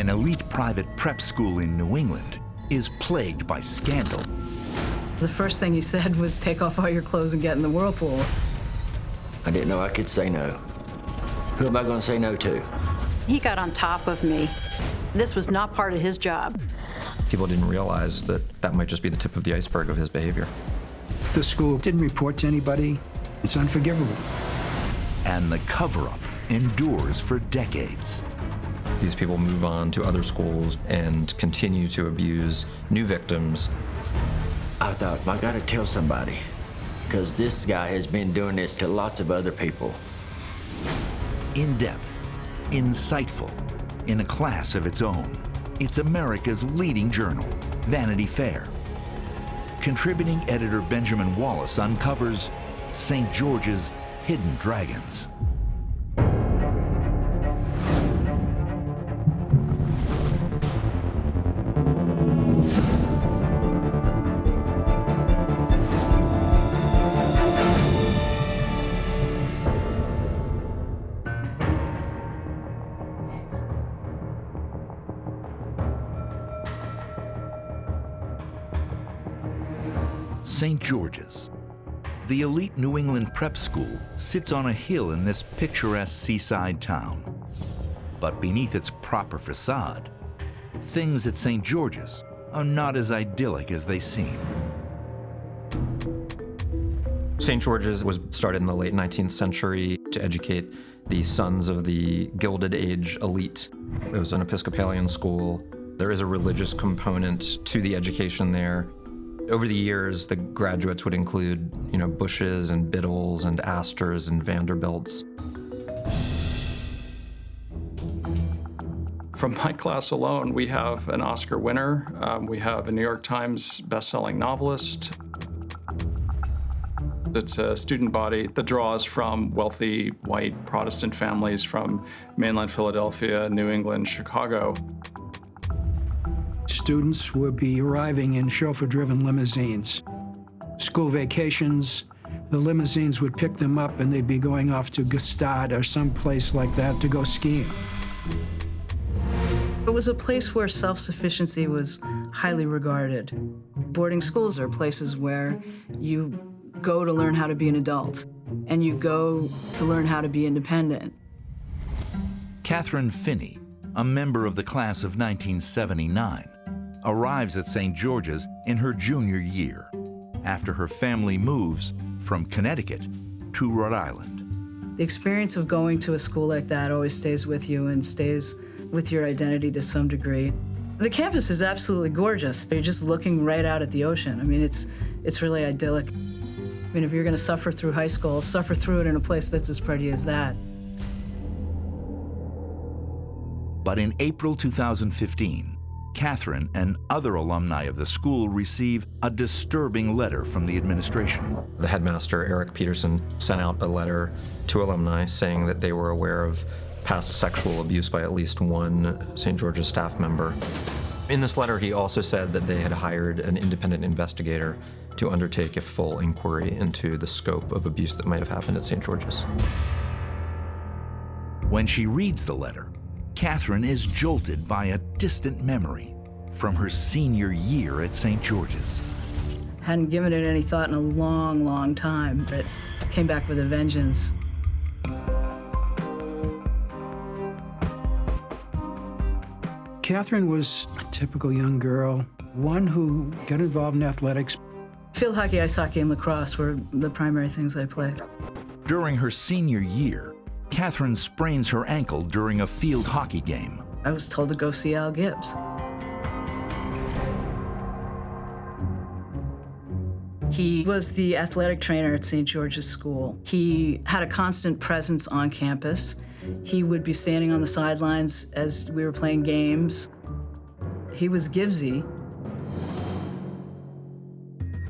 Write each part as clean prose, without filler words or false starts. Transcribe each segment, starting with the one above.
an elite private prep school in New England, is plagued by scandal. The first thing he said was, take off all your clothes and get in the whirlpool. I didn't know I could say no. Who am I going to say no to? He got on top of me. This was not part of his job. People didn't realize that that might just be the tip of the iceberg of his behavior. The school didn't report to anybody. It's unforgivable. And the cover-up endures for decades. These people move on to other schools and continue to abuse new victims. I thought, I gotta tell somebody, because this guy has been doing this to lots of other people. In-depth, insightful, in a class of its own. It's America's leading journal, Vanity Fair. Contributing editor Benjamin Wallace uncovers St. George's hidden dragons. St. George's. The elite New England prep school sits on a hill in this picturesque seaside town. But beneath its proper facade, things at St. George's are not as idyllic as they seem. St. George's was started in the late 19th century to educate the sons of the Gilded Age elite. It was an Episcopalian school. There is a religious component to the education there. Over the years, the graduates would include, Bushes and Biddles and Astors and Vanderbilts. From my class alone, we have an Oscar winner. We have a New York Times best-selling novelist. It's a student body that draws from wealthy white Protestant families from mainland Philadelphia, New England, Chicago. Students would be arriving in chauffeur-driven limousines. School vacations, the limousines would pick them up and they'd be going off to Gstaad or some place like that to go skiing. It was a place where self-sufficiency was highly regarded. Boarding schools are places where you go to learn how to be an adult, and you go to learn how to be independent. Catherine Finney, a member of the class of 1979, arrives at St. George's in her junior year, after her family moves from Connecticut to Rhode Island. The experience of going to a school like that always stays with you and stays with your identity to some degree. The campus is absolutely gorgeous. You're just looking right out at the ocean. I mean, it's really idyllic. I mean, if you're gonna suffer through high school, suffer through it in a place that's as pretty as that. But in April 2015, Catherine and other alumni of the school receive a disturbing letter from the administration. The headmaster, Eric Peterson, sent out a letter to alumni saying that they were aware of past sexual abuse by at least one St. George's staff member. In this letter, he also said that they had hired an independent investigator to undertake a full inquiry into the scope of abuse that might have happened at St. George's. When she reads the letter, Catherine is jolted by a distant memory from her senior year at St. George's. Hadn't given it any thought in a long, long time, but came back with a vengeance. Catherine was a typical young girl, one who got involved in athletics. Field hockey, ice hockey, and lacrosse were the primary things I played. During her senior year, Catherine sprains her ankle during a field hockey game. I was told to go see Al Gibbs. He was the athletic trainer at St. George's School. He had a constant presence on campus. He would be standing on the sidelines as we were playing games. He was Gibbsy.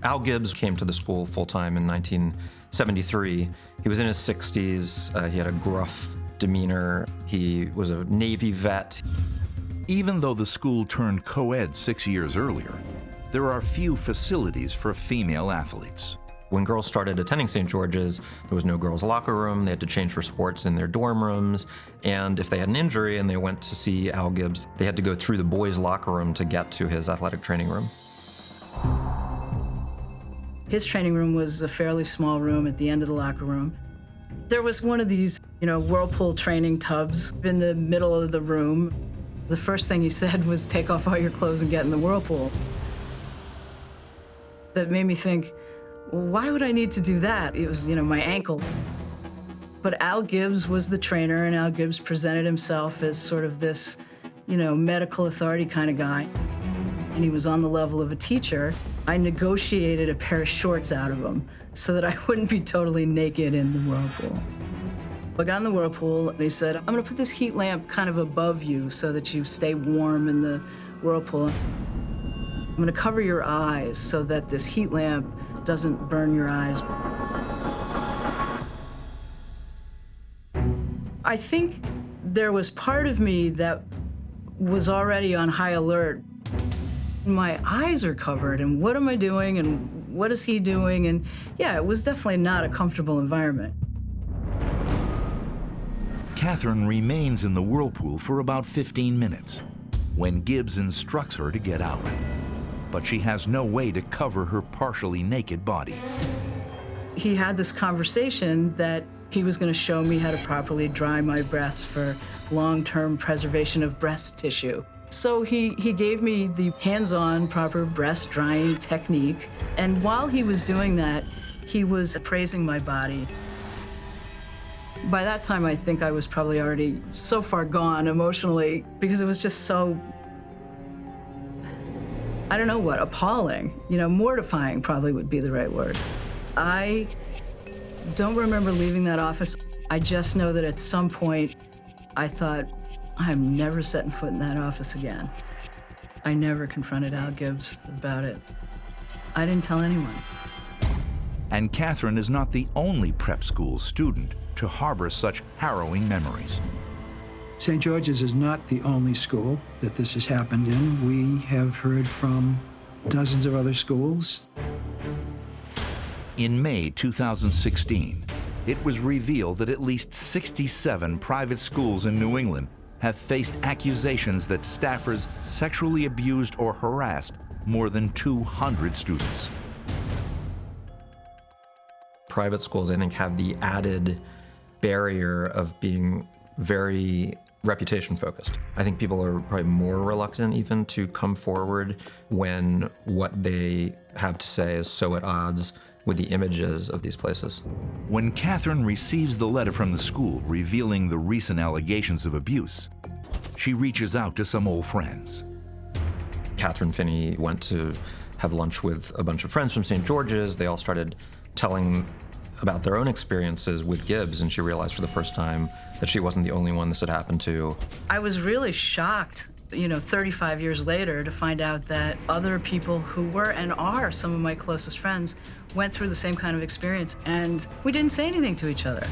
Al Gibbs came to the school full-time in 1973. He was in his 60s. He had a gruff demeanor. He was a Navy vet. Even though the school turned co-ed 6 years earlier, there are few facilities for female athletes. When girls started attending St. George's, there was no girls' locker room. They had to change for sports in their dorm rooms. And if they had an injury and they went to see Al Gibbs, they had to go through the boys' locker room to get to his athletic training room. His training room was a fairly small room at the end of the locker room. There was one of these, whirlpool training tubs in the middle of the room. The first thing he said was, take off all your clothes and get in the whirlpool. That made me think, why would I need to do that? It was, my ankle. But Al Gibbs was the trainer, and Al Gibbs presented himself as sort of this, medical authority kind of guy. And he was on the level of a teacher. I negotiated a pair of shorts out of him so that I wouldn't be totally naked in the whirlpool. I got in the whirlpool, and he said, I'm gonna put this heat lamp kind of above you so that you stay warm in the whirlpool. I'm gonna cover your eyes so that this heat lamp doesn't burn your eyes. I think there was part of me that was already on high alert. My eyes are covered, and what am I doing, and what is he doing? And yeah, it was definitely not a comfortable environment. Catherine remains in the whirlpool for about 15 minutes when Gibbs instructs her to get out. But she has no way to cover her partially naked body. He had this conversation that he was going to show me how to properly dry my breasts for long-term preservation of breast tissue. So he gave me the hands-on proper breast drying technique. And while he was doing that, he was appraising my body. By that time, I think I was probably already so far gone emotionally because it was just so, I don't know what, appalling. Mortifying probably would be the right word. I don't remember leaving that office. I just know that at some point, I thought, I'm never setting foot in that office again. I never confronted Al Gibbs about it. I didn't tell anyone. And Catherine is not the only prep school student to harbor such harrowing memories. St. George's is not the only school that this has happened in. We have heard from dozens of other schools. In May 2016, it was revealed that at least 67 private schools in New England have faced accusations that staffers sexually abused or harassed more than 200 students. Private schools, I think, have the added barrier of being very reputation focused. I think people are probably more reluctant even to come forward when what they have to say is so at odds with the images of these places. When Catherine receives the letter from the school revealing the recent allegations of abuse, she reaches out to some old friends. Catherine Finney went to have lunch with a bunch of friends from St. George's. They all started telling about their own experiences with Gibbs, and she realized for the first time that she wasn't the only one this had happened to. I was really shocked, 35 years later, to find out that other people who were and are some of my closest friends went through the same kind of experience, and we didn't say anything to each other.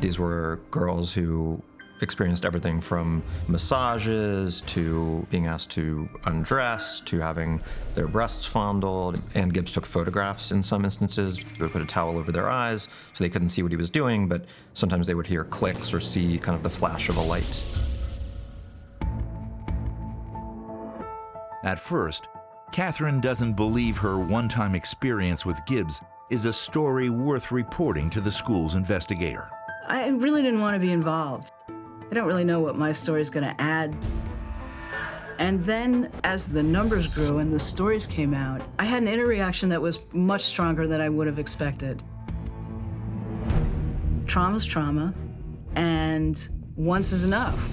These were girls who experienced everything from massages to being asked to undress to having their breasts fondled. And Gibbs took photographs in some instances. They would put a towel over their eyes so they couldn't see what he was doing, but sometimes they would hear clicks or see kind of the flash of a light. At first, Catherine doesn't believe her one-time experience with Gibbs is a story worth reporting to the school's investigator. I really didn't want to be involved. I don't really know what my story is going to add. And then, as the numbers grew and the stories came out, I had an inner reaction that was much stronger than I would have expected. Trauma's trauma, and once is enough.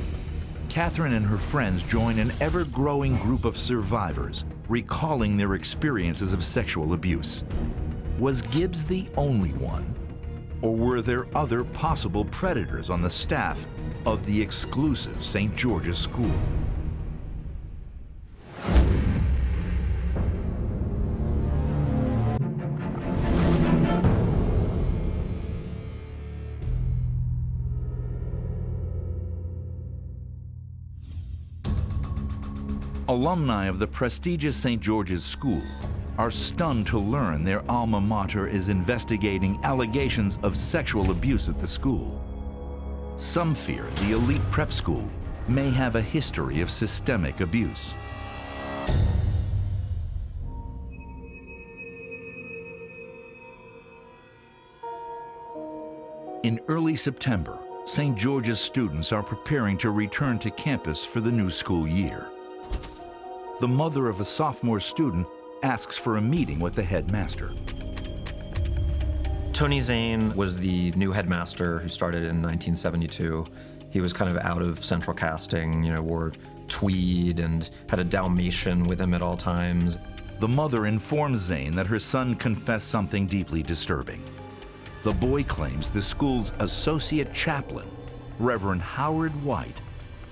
Catherine and her friends join an ever-growing group of survivors, recalling their experiences of sexual abuse. Was Gibbs the only one? Or were there other possible predators on the staff of the exclusive St. George's School? Alumni of the prestigious St. George's School are stunned to learn their alma mater is investigating allegations of sexual abuse at the school. Some fear the elite prep school may have a history of systemic abuse. In early September, St. George's students are preparing to return to campus for the new school year. The mother of a sophomore student asks for a meeting with the headmaster. Tony Zane was the new headmaster who started in 1972. He was kind of out of central casting, wore tweed and had a Dalmatian with him at all times. The mother informs Zane that her son confessed something deeply disturbing. The boy claims the school's associate chaplain, Reverend Howard White,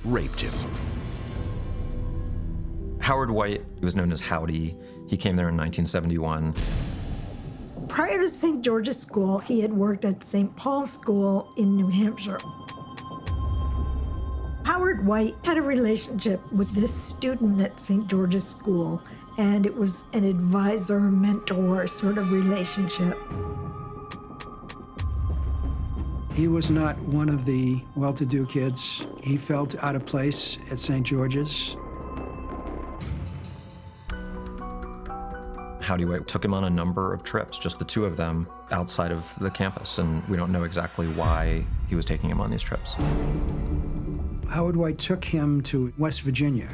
raped him. Howard White was known as Howdy. He came there in 1971. Prior to St. George's School, he had worked at St. Paul's School in New Hampshire. Howard White had a relationship with this student at St. George's School, and it was an advisor-mentor sort of relationship. He was not one of the well-to-do kids. He felt out of place at St. George's. Howdy White took him on a number of trips, just the two of them, outside of the campus, and we don't know exactly why he was taking him on these trips. Howard White took him to West Virginia,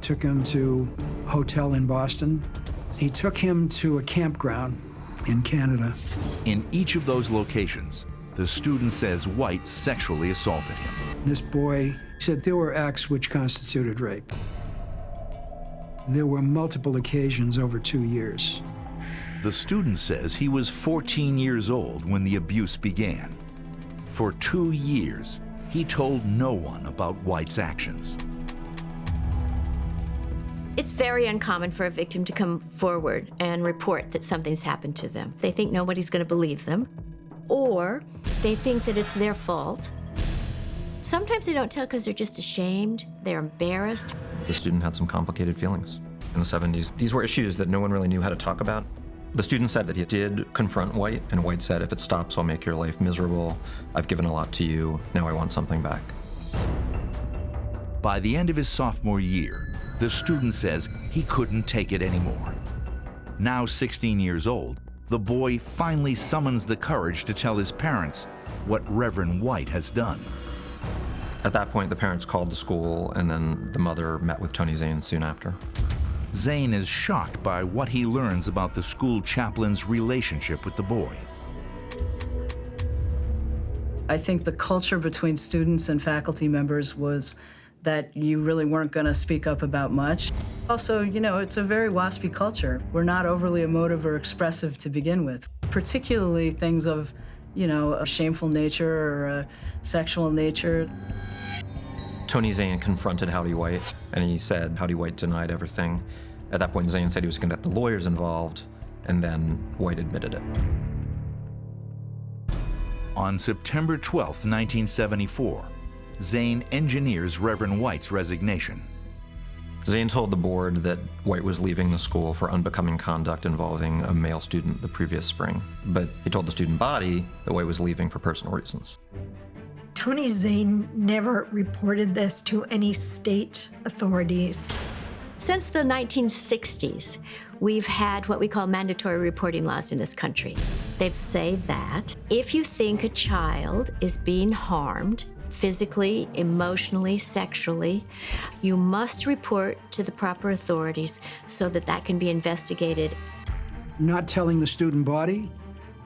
took him to a hotel in Boston. He took him to a campground in Canada. In each of those locations, the student says White sexually assaulted him. This boy said there were acts which constituted rape. There were multiple occasions over 2 years. The student says he was 14 years old when the abuse began. For 2 years, he told no one about White's actions. It's very uncommon for a victim to come forward and report that something's happened to them. They think nobody's going to believe them, or they think that it's their fault. Sometimes they don't tell because they're just ashamed, they're embarrassed. The student had some complicated feelings in the 70s. These were issues that no one really knew how to talk about. The student said that he did confront White, and White said, "If it stops, I'll make your life miserable. I've given a lot to you. Now I want something back." By the end of his sophomore year, the student says he couldn't take it anymore. Now 16 years old, the boy finally summons the courage to tell his parents what Reverend White has done. At that point, the parents called the school, and then the mother met with Tony Zane soon after. Zane is shocked by what he learns about the school chaplain's relationship with the boy. I think the culture between students and faculty members was that you really weren't going to speak up about much. Also, it's a very waspy culture. We're not overly emotive or expressive to begin with, particularly things of, a shameful nature or a sexual nature. Tony Zane confronted Howdy White, and he said Howdy White denied everything. At that point, Zane said he was going to get the lawyers involved, and then White admitted it. On September 12, 1974, Zane engineers Reverend White's resignation. Zane told the board that White was leaving the school for unbecoming conduct involving a male student the previous spring, but he told the student body that White was leaving for personal reasons. Tony Zane never reported this to any state authorities. Since the 1960s, we've had what we call mandatory reporting laws in this country. They say that if you think a child is being harmed, physically, emotionally, sexually, you must report to the proper authorities so that that can be investigated. Not telling the student body,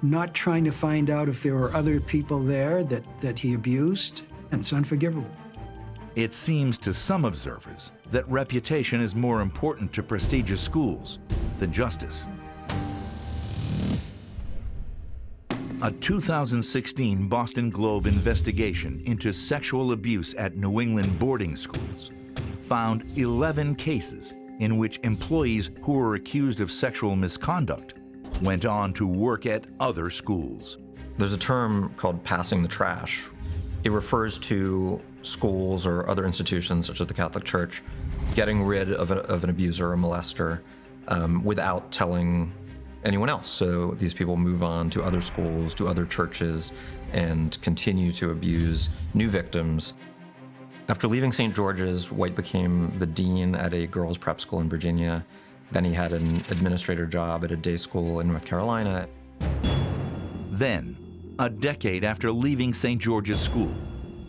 not trying to find out if there were other people there that he abused, and it's unforgivable. It seems to some observers that reputation is more important to prestigious schools than justice. A 2016 Boston Globe investigation into sexual abuse at New England boarding schools found 11 cases in which employees who were accused of sexual misconduct went on to work at other schools. There's a term called passing the trash. It refers to schools or other institutions, such as the Catholic Church, getting rid of an abuser or molester without telling anyone else. So these people move on to other schools, to other churches, and continue to abuse new victims. After leaving St. George's, White became the dean at a girls' prep school in Virginia. Then he had an administrator job at a day school in North Carolina. Then, a decade after leaving St. George's School,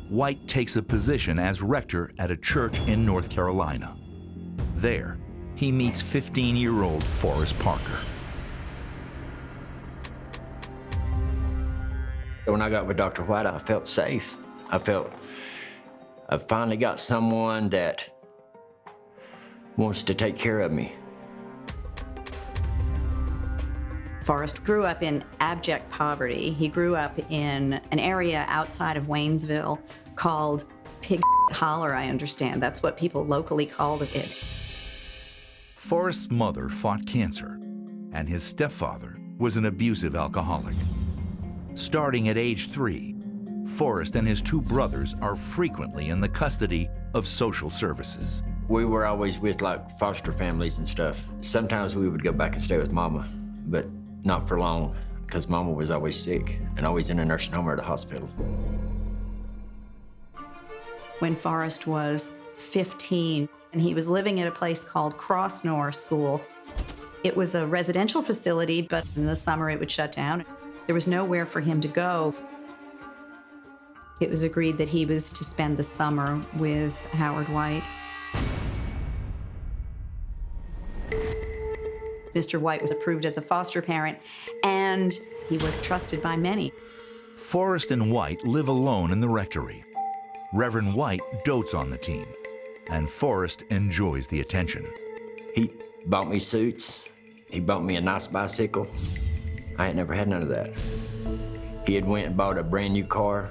White takes a position as rector at a church in North Carolina. There, he meets 15-year-old Forrest Parker. When I got with Dr. White, I felt safe. I finally got someone that wants to take care of me. Forrest grew up in abject poverty. He grew up in an area outside of Waynesville called Pig Holler, I understand. That's what people locally called it. Forrest's mother fought cancer, and his stepfather was an abusive alcoholic. Starting at age 3, Forrest and his 2 brothers are frequently in the custody of social services. We were always with like foster families and stuff. Sometimes we would go back and stay with Mama, but not for long, because Mama was always sick and always in a nursing home or at a hospital. When Forrest was 15, and he was living at a place called Crossnor School. It was a residential facility, but in the summer it would shut down. There was nowhere for him to go. It was agreed that he was to spend the summer with Howard White. Mr. White was approved as a foster parent, and he was trusted by many. Forrest and White live alone in the rectory. Reverend White dotes on the teen, and Forrest enjoys the attention. He bought me suits. He bought me a nice bicycle. I had never had none of that. He had went and bought a brand new car.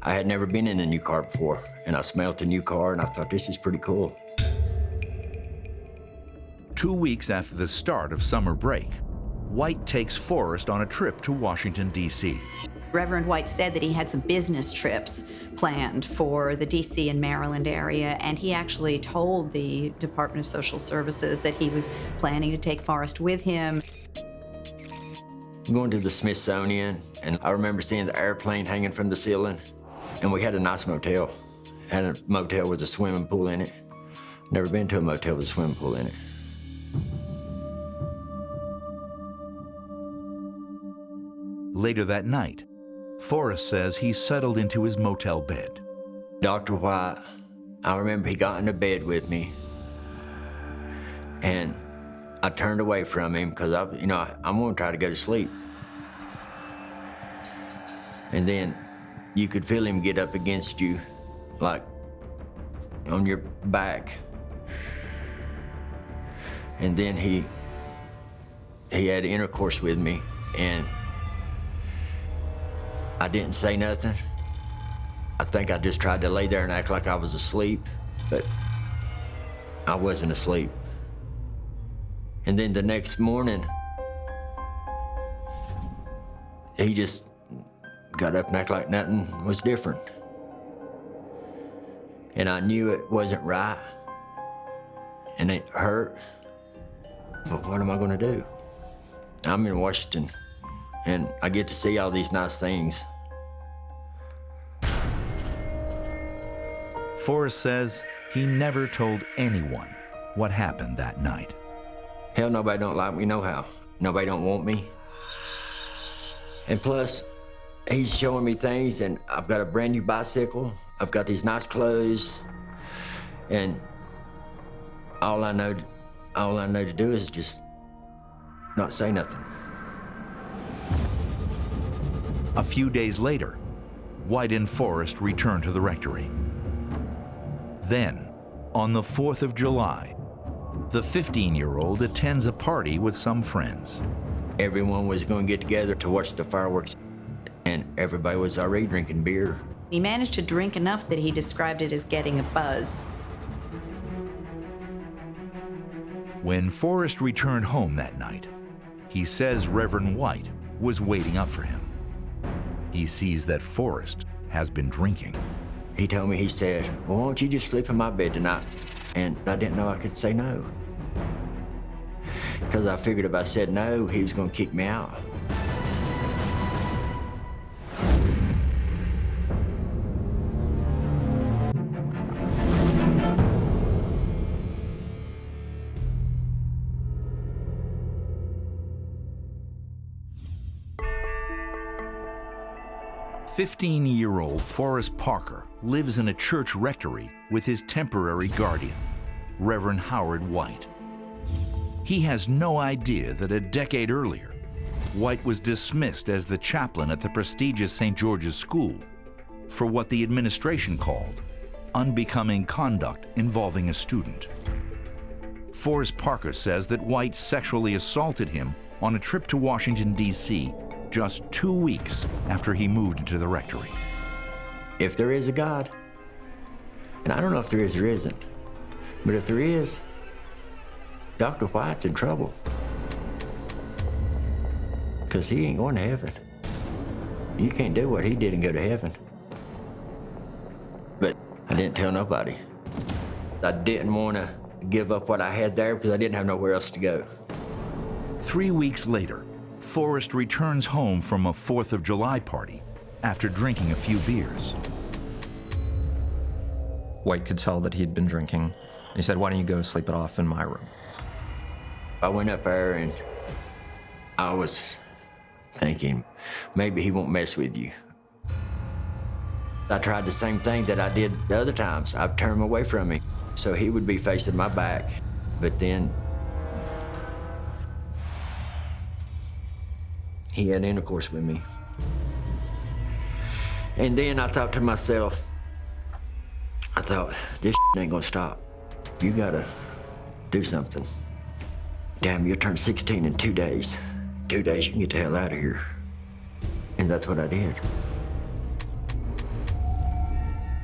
I had never been in a new car before, and I smelled the new car, and I thought, this is pretty cool. 2 weeks after the start of summer break, White takes Forrest on a trip to Washington, D.C. Reverend White said that he had some business trips planned for the D.C. and Maryland area, and he actually told the Department of Social Services that he was planning to take Forrest with him. Going to the Smithsonian, and I remember seeing the airplane hanging from the ceiling, and we had a nice motel. Had a motel with a swimming pool in it. Never been to a motel with a swimming pool in it. Later that night, Forrest says he settled into his motel bed. Dr. White, I remember he got into bed with me, and I turned away from him because I'm gonna try to go to sleep. And then you could feel him get up against you, like on your back. And then he had intercourse with me, and I didn't say nothing. I think I just tried to lay there and act like I was asleep, but I wasn't asleep. And then the next morning, he just got up and acted like nothing was different. And I knew it wasn't right, and it hurt, but what am I gonna do? I'm in Washington, and I get to see all these nice things. Forrest says he never told anyone what happened that night. Hell, nobody don't like me nohow. Nobody don't want me. And plus, he's showing me things, and I've got a brand new bicycle. I've got these nice clothes, and all I know to do is just not say nothing. A few days later, White and Forrest return to the rectory. Then, on the 4th of July, the 15-year-old attends a party with some friends. Everyone was going to get together to watch the fireworks, and everybody was already drinking beer. He managed to drink enough that he described it as getting a buzz. When Forrest returned home that night, he says Reverend White was waiting up for him. He sees that Forrest has been drinking. He told me, he said, well, why don't you just sleep in my bed tonight? And I didn't know I could say no. because I figured if I said no, he was going to kick me out. "15-year-old Forrest Parker lives in a church rectory with his temporary guardian, Reverend Howard White. He has no idea that a decade earlier, White was dismissed as the chaplain at the prestigious St. George's School for what the administration called unbecoming conduct involving a student. Forrest Parker says that White sexually assaulted him on a trip to Washington, D.C., just 2 weeks after he moved into the rectory. If there is a God, and I don't know if there is or isn't, but if there is, Dr. White's in trouble. Because he ain't going to heaven. You can't do what he did and go to heaven. But I didn't tell nobody. I didn't want to give up what I had there because I didn't have nowhere else to go. 3 weeks later, Forrest returns home from a 4th of July party after drinking a few beers. White could tell that he'd been drinking. He said, "Why don't you go sleep it off in my room?" I went up there and I was thinking, maybe he won't mess with you. I tried the same thing that I did the other times. I've turned him away from me, so he would be facing my back. But then he had intercourse with me. And then I thought to myself, this ain't gonna stop. You gotta do something. Damn, you'll turn 16 in 2 days. 2 days, you can get the hell out of here. And that's what I did.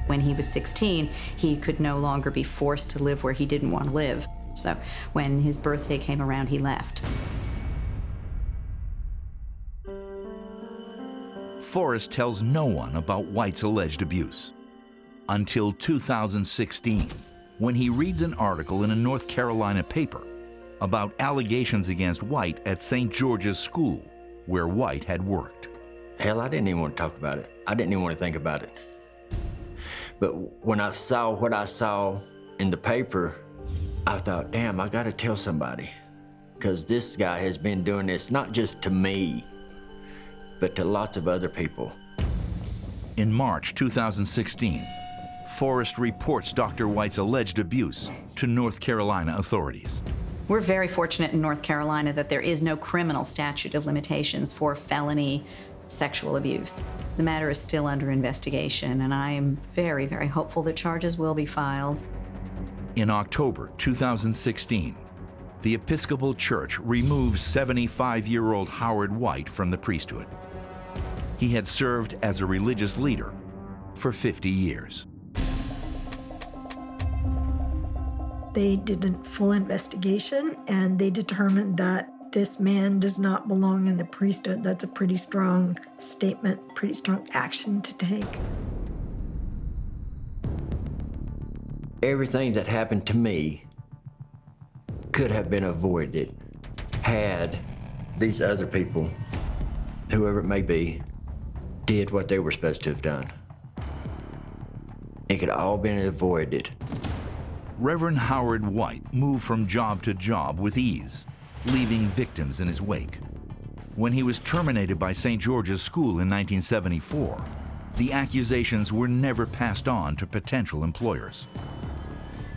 When he was 16, he could no longer be forced to live where he didn't want to live. So when his birthday came around, he left. Forrest tells no one about White's alleged abuse until 2016, when he reads an article in a North Carolina paper about allegations against White at St. George's School, where White had worked. Hell, I didn't even want to talk about it. I didn't even want to think about it. But when I saw what I saw in the paper, I thought, damn, I gotta tell somebody. Because this guy has been doing this not just to me, but to lots of other people. In March 2016, Forrest reports Dr. White's alleged abuse to North Carolina authorities. We're very fortunate in North Carolina that there is no criminal statute of limitations for felony sexual abuse. The matter is still under investigation, and I am very, very hopeful that charges will be filed. In October 2016, the Episcopal Church removes 75-year-old Howard White from the priesthood. He had served as a religious leader for 50 years. They did a full investigation, and they determined that this man does not belong in the priesthood. That's a pretty strong statement, pretty strong action to take. Everything that happened to me could have been avoided had these other people, whoever it may be, did what they were supposed to have done. It could have all been avoided. Reverend Howard White moved from job to job with ease, leaving victims in his wake. When he was terminated by St. George's School in 1974, the accusations were never passed on to potential employers.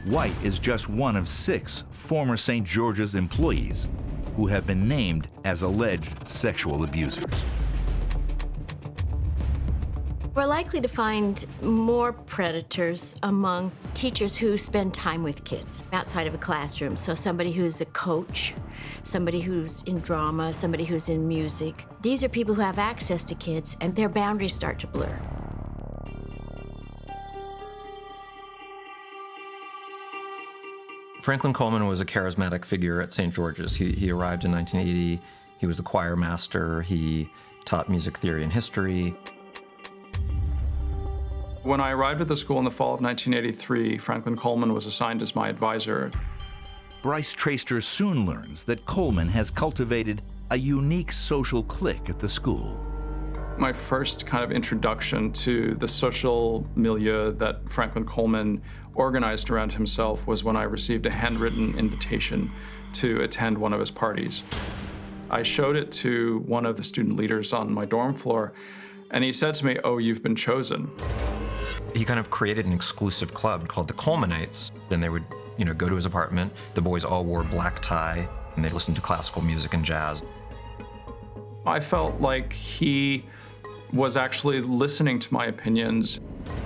White is just one of 6 former St. George's employees who have been named as alleged sexual abusers. We're likely to find more predators among teachers who spend time with kids outside of a classroom. So somebody who's a coach, somebody who's in drama, somebody who's in music. These are people who have access to kids, and their boundaries start to blur. Franklin Coleman was a charismatic figure at St. George's. He arrived in 1980. He was the choir master. He taught music theory and history. When I arrived at the school in the fall of 1983, Franklin Coleman was assigned as my advisor. Bryce Traister soon learns that Coleman has cultivated a unique social clique at the school. My first kind of introduction to the social milieu that Franklin Coleman organized around himself was when I received a handwritten invitation to attend one of his parties. I showed it to one of the student leaders on my dorm floor, and he said to me, "Oh, you've been chosen." He kind of created an exclusive club called the Colemanites, and they would, go to his apartment. The boys all wore black tie, and they listened to classical music and jazz. I felt like he was actually listening to my opinions.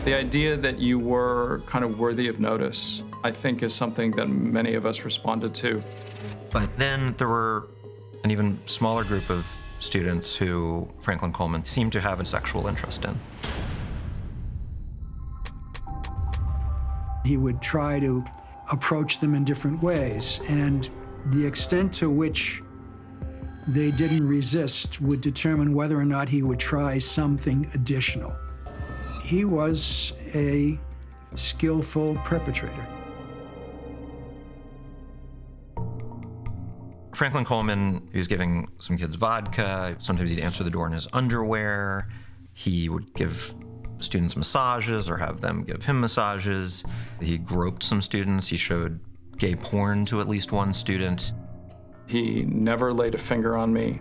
The idea that you were kind of worthy of notice, I think, is something that many of us responded to. But then there were an even smaller group of students who Franklin Coleman seemed to have a sexual interest in. He would try to approach them in different ways, and the extent to which they didn't resist would determine whether or not he would try something additional. He was a skillful perpetrator. Franklin Coleman, he was giving some kids vodka. Sometimes he'd answer the door in his underwear. He would give students massages or have them give him massages. He groped some students. He showed gay porn to at least one student. He never laid a finger on me,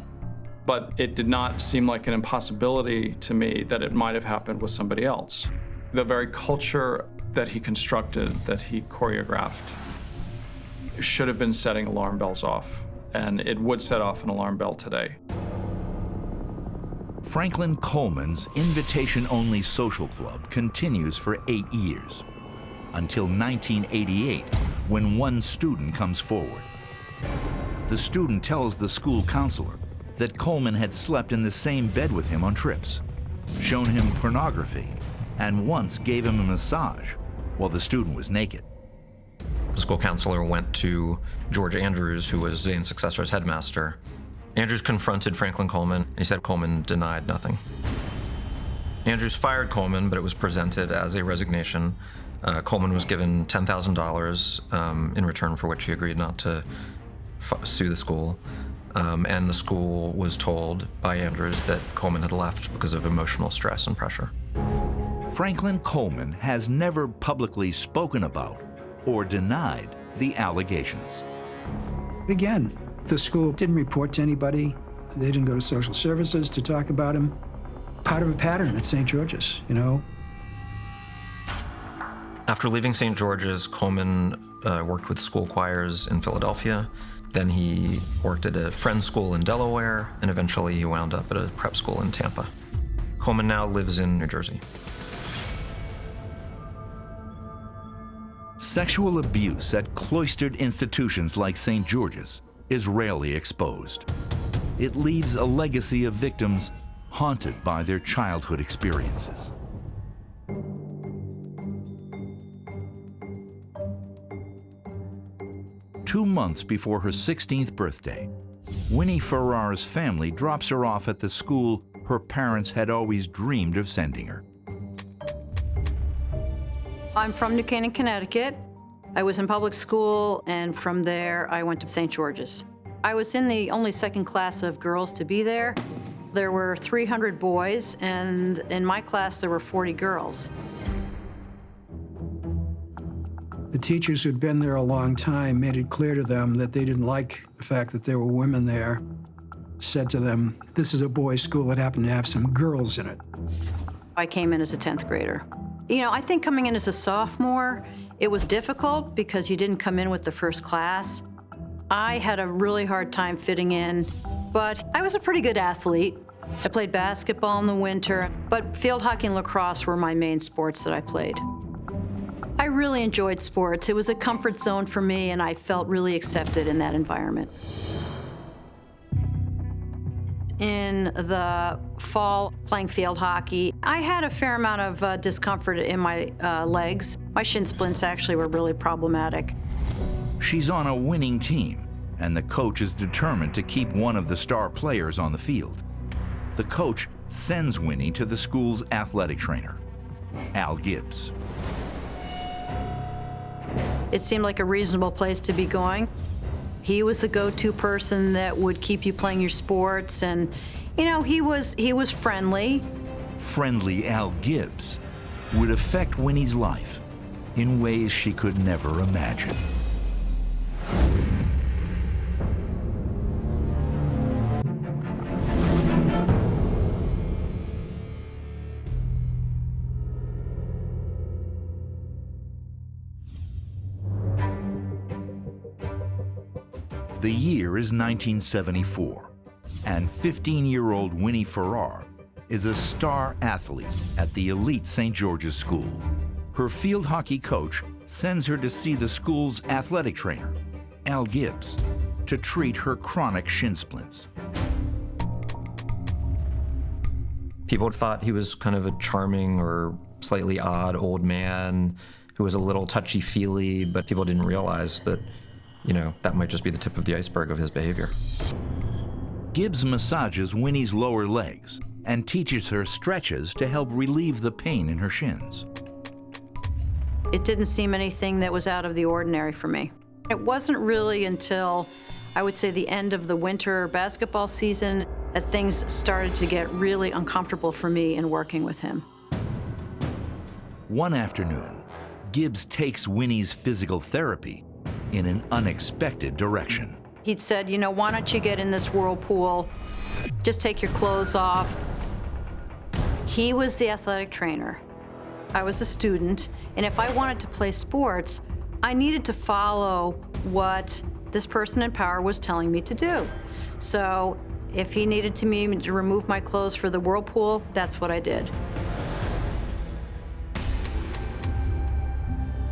but it did not seem like an impossibility to me that it might have happened with somebody else. The very culture that he constructed, that he choreographed, should have been setting alarm bells off, and it would set off an alarm bell today. Franklin Coleman's invitation-only social club continues for 8 years, until 1988, when one student comes forward. The student tells the school counselor that Coleman had slept in the same bed with him on trips, shown him pornography, and once gave him a massage while the student was naked. The school counselor went to George Andrews, who was Zane's successor as headmaster. Andrews confronted Franklin Coleman, and he said Coleman denied nothing. Andrews fired Coleman, but it was presented as a resignation. Coleman was given $10,000 in return for which he agreed not to sue the school. And the school was told by Andrews that Coleman had left because of emotional stress and pressure. Franklin Coleman has never publicly spoken about or denied the allegations. Again, the school didn't report to anybody. They didn't go to social services to talk about him. Part of a pattern at St. George's, After leaving St. George's, Coleman worked with school choirs in Philadelphia. Then he worked at a friend's school in Delaware, and eventually he wound up at a prep school in Tampa. Coleman now lives in New Jersey. Sexual abuse at cloistered institutions like St. George's is rarely exposed. It leaves a legacy of victims haunted by their childhood experiences. Two months before her 16th birthday, Winnie Ferrar's family drops her off at the school her parents had always dreamed of sending her. I'm from New Canaan, Connecticut. I was in public school, and from there I went to St. George's. I was in the only second class of girls to be there. There were 300 boys, and in my class there were 40 girls. The teachers who'd been there a long time made it clear to them that they didn't like the fact that there were women there. Said to them, this is a boys' school that happened to have some girls in it. I came in as a 10th grader. I think coming in as a sophomore, it was difficult because you didn't come in with the first class. I had a really hard time fitting in, but I was a pretty good athlete. I played basketball in the winter, but field hockey and lacrosse were my main sports that I played. I really enjoyed sports. It was a comfort zone for me, and I felt really accepted in that environment. In the fall, playing field hockey, I had a fair amount of discomfort in my legs. My shin splints actually were really problematic. She's on a winning team, and the coach is determined to keep one of the star players on the field. The coach sends Winnie to the school's athletic trainer, Al Gibbs. It seemed like a reasonable place to be going. He was the go-to person that would keep you playing your sports, and he was friendly. Friendly Al Gibbs would affect Winnie's life in ways she could never imagine. The year is 1974, and 15-year-old Winnie Ferrar is a star athlete at the elite St. George's School. Her field hockey coach sends her to see the school's athletic trainer, Al Gibbs, to treat her chronic shin splints. People thought he was kind of a charming or slightly odd old man who was a little touchy-feely, but people didn't realize that that might just be the tip of the iceberg of his behavior. Gibbs massages Winnie's lower legs and teaches her stretches to help relieve the pain in her shins. It didn't seem anything that was out of the ordinary for me. It wasn't really until, I would say, the end of the winter basketball season that things started to get really uncomfortable for me in working with him. One afternoon, Gibbs takes Winnie's physical therapy in an unexpected direction. He'd said, why don't you get in this whirlpool, just take your clothes off. He was the athletic trainer. I was a student, and if I wanted to play sports, I needed to follow what this person in power was telling me to do. So if he needed me to remove my clothes for the whirlpool, that's what I did.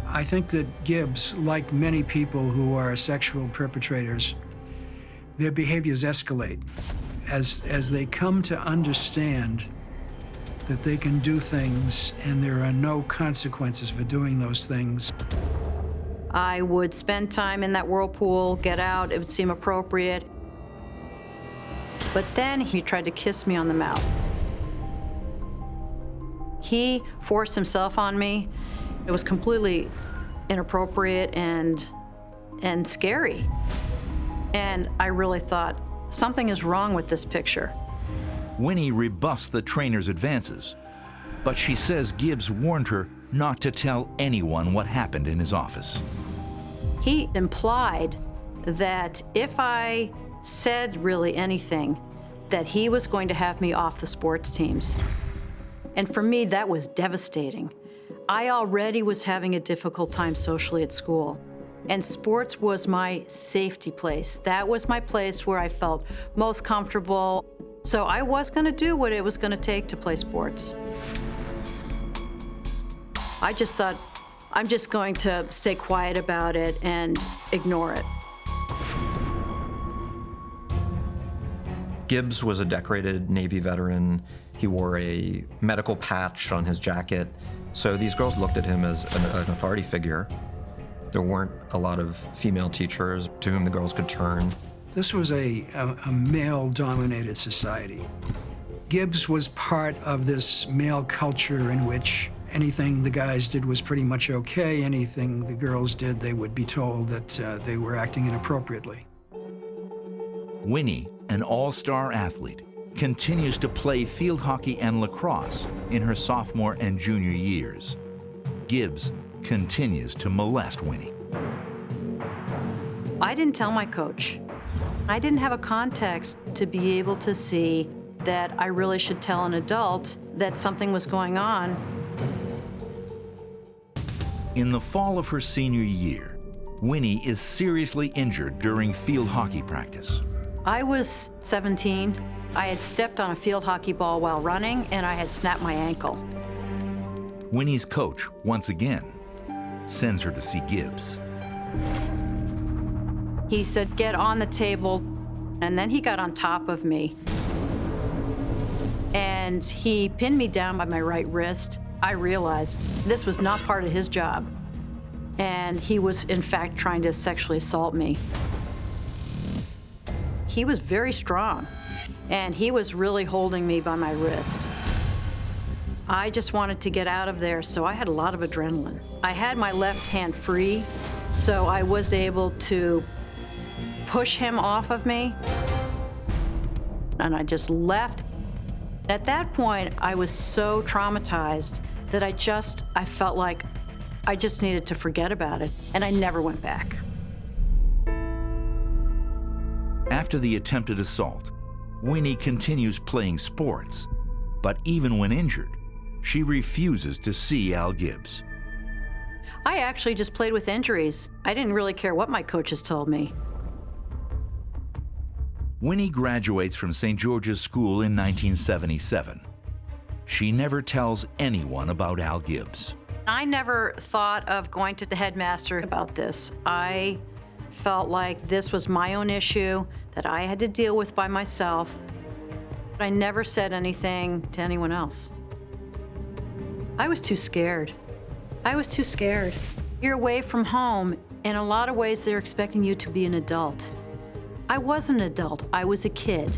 I think that Gibbs, like many people who are sexual perpetrators, their behaviors escalate as they come to understand that they can do things and there are no consequences for doing those things. I would spend time in that whirlpool, get out, it would seem appropriate. But then he tried to kiss me on the mouth. He forced himself on me. It was completely inappropriate and scary. And I really thought, something is wrong with this picture. Winnie rebuffs the trainer's advances, but she says Gibbs warned her not to tell anyone what happened in his office. He implied that if I said really anything, that he was going to have me off the sports teams. And for me, that was devastating. I already was having a difficult time socially at school, and sports was my safety place. That was my place where I felt most comfortable. So I was going to do what it was going to take to play sports. I just thought, I'm just going to stay quiet about it and ignore it. Gibbs was a decorated Navy veteran. He wore a medical patch on his jacket. So these girls looked at him as an authority figure. There weren't a lot of female teachers to whom the girls could turn. This was a male-dominated society. Gibbs was part of this male culture in which anything the guys did was pretty much okay. Anything the girls did, they would be told that they were acting inappropriately. Winnie, an all-star athlete, continues to play field hockey and lacrosse in her sophomore and junior years. Gibbs continues to molest Winnie. I didn't tell my coach. I didn't have a context to be able to see that I really should tell an adult that something was going on. In the fall of her senior year, Winnie is seriously injured during field hockey practice. I was 17. I had stepped on a field hockey ball while running, and I had snapped my ankle. Winnie's coach, once again, sends her to see Gibbs. He said, get on the table, and then he got on top of me. And he pinned me down by my right wrist. I realized this was not part of his job. And he was, in fact, trying to sexually assault me. He was very strong, and he was really holding me by my wrist. I just wanted to get out of there, so I had a lot of adrenaline. I had my left hand free, so I was able to push him off of me, and I just left. At that point, I was so traumatized that I felt like I just needed to forget about it, and I never went back. After the attempted assault, Winnie continues playing sports, but even when injured, she refuses to see Al Gibbs. I actually just played with injuries. I didn't really care what my coaches told me. Winnie graduates from St. George's School in 1977. She never tells anyone about Al Gibbs. I never thought of going to the headmaster about this. I felt like this was my own issue that I had to deal with by myself. I never said anything to anyone else. I was too scared. I was too scared. You're away from home. In a lot of ways, they're expecting you to be an adult. I was an adult. I was a kid.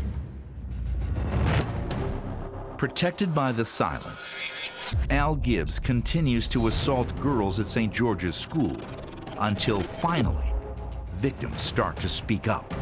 Protected by the silence, Al Gibbs continues to assault girls at St. George's School until finally, victims start to speak up.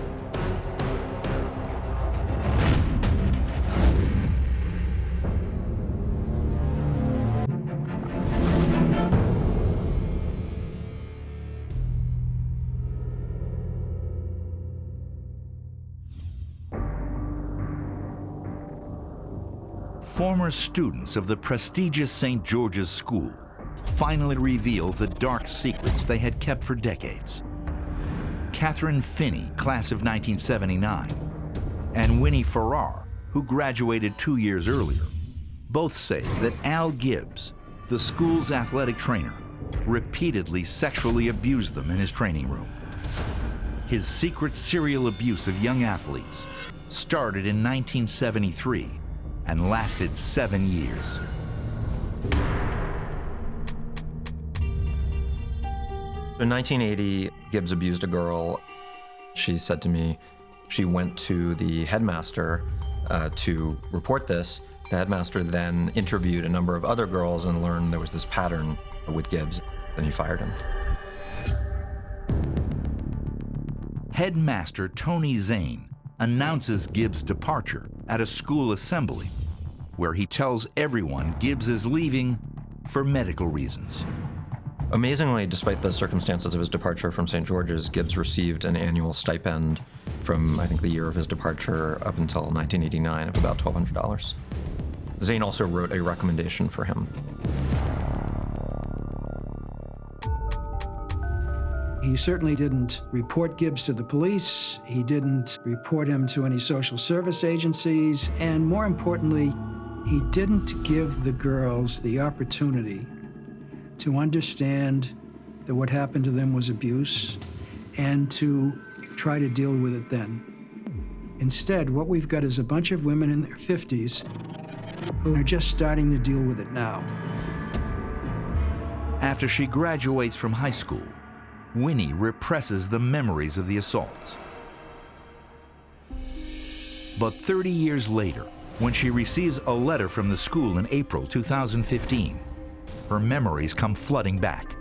Former students of the prestigious St. George's School finally reveal the dark secrets they had kept for decades. Catherine Finney, class of 1979, and Winnie Ferrar, who graduated 2 years earlier, both say that Al Gibbs, the school's athletic trainer, repeatedly sexually abused them in his training room. His secret serial abuse of young athletes started in 1973 and lasted 7 years. In 1980, Gibbs abused a girl. She said to me she went to the headmaster to report this. The headmaster then interviewed a number of other girls and learned there was this pattern with Gibbs. Then he fired him. Headmaster Tony Zane announces Gibbs' departure at a school assembly, where he tells everyone Gibbs is leaving for medical reasons. Amazingly, despite the circumstances of his departure from St. George's, Gibbs received an annual stipend from, I think, the year of his departure up until 1989 of about $1,200. Zane also wrote a recommendation for him. He certainly didn't report Gibbs to the police. He didn't report him to any social service agencies. And more importantly, he didn't give the girls the opportunity to understand that what happened to them was abuse and to try to deal with it then. Instead, what we've got is a bunch of women in their 50s who are just starting to deal with it now. After she graduates from high school, Winnie represses the memories of the assaults. But 30 years later, when she receives a letter from the school in April 2015, her memories come flooding back.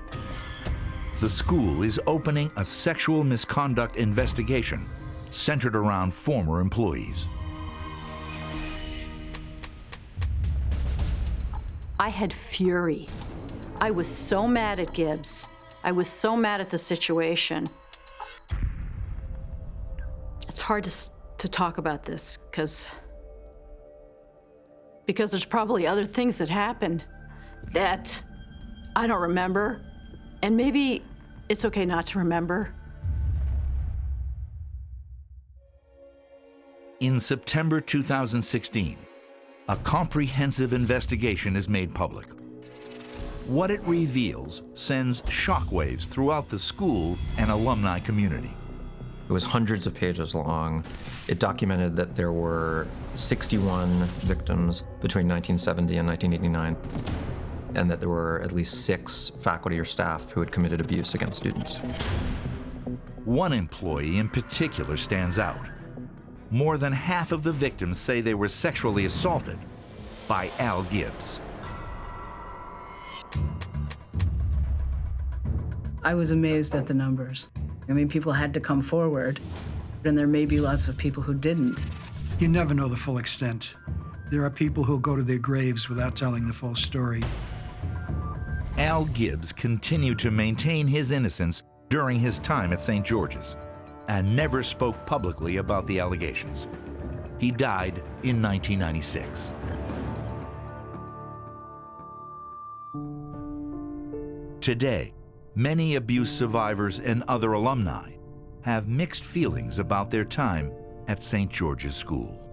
The school is opening a sexual misconduct investigation centered around former employees. I had fury. I was so mad at Gibbs. I was so mad at the situation. It's hard to talk about this because there's probably other things that happened that I don't remember, and maybe it's okay not to remember. In September 2016, a comprehensive investigation is made public. What it reveals sends shockwaves throughout the school and alumni community. It was hundreds of pages long. It documented that there were 61 victims between 1970 and 1989, and that there were at least 6 faculty or staff who had committed abuse against students. One employee in particular stands out. More than half of the victims say they were sexually assaulted by Al Gibbs. I was amazed at the numbers. I mean, people had to come forward And there may be lots of people who didn't. You never know the full extent. There are people who'll go to their graves without telling the full story. Al Gibbs continued to maintain his innocence during his time at St. George's and never spoke publicly about the allegations. He died in 1996. Today, many abuse survivors and other alumni have mixed feelings about their time at St. George's School.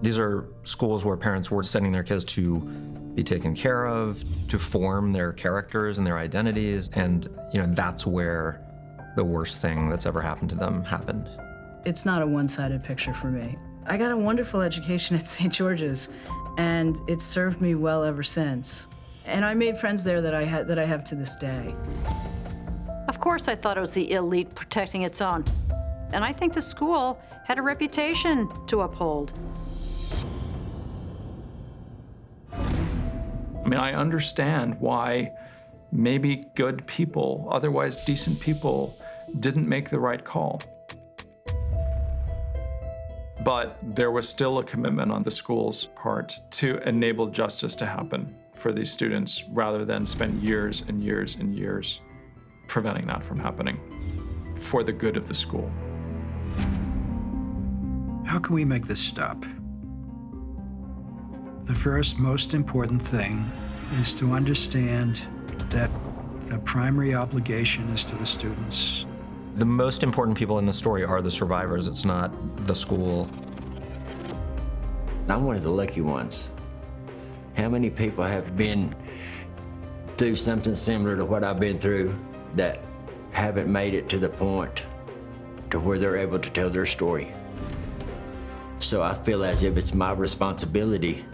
These are schools where parents were sending their kids to be taken care of, to form their characters and their identities, and that's where the worst thing that's ever happened to them happened. It's not a one-sided picture for me. I got a wonderful education at St. George's, and it's served me well ever since. And I made friends there that I have to this day. Of course I thought it was the elite protecting its own. And I think the school had a reputation to uphold. I mean, I understand why maybe good people, otherwise decent people, didn't make the right call. But there was still a commitment on the school's part to enable justice to happen for these students rather than spend years and years and years preventing that from happening for the good of the school. How can we make this stop? The first most important thing is to understand that the primary obligation is to the students. The most important people in the story are the survivors. It's not the school. I'm one of the lucky ones. How many people have been through something similar to what I've been through that haven't made it to the point to where they're able to tell their story? So I feel as if it's my responsibility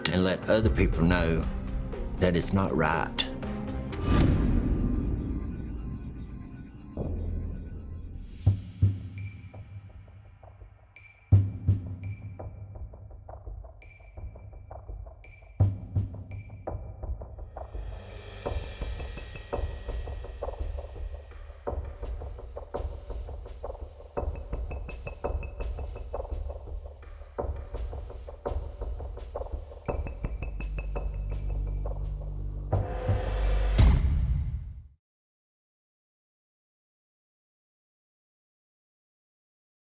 to let other people know that it's not right.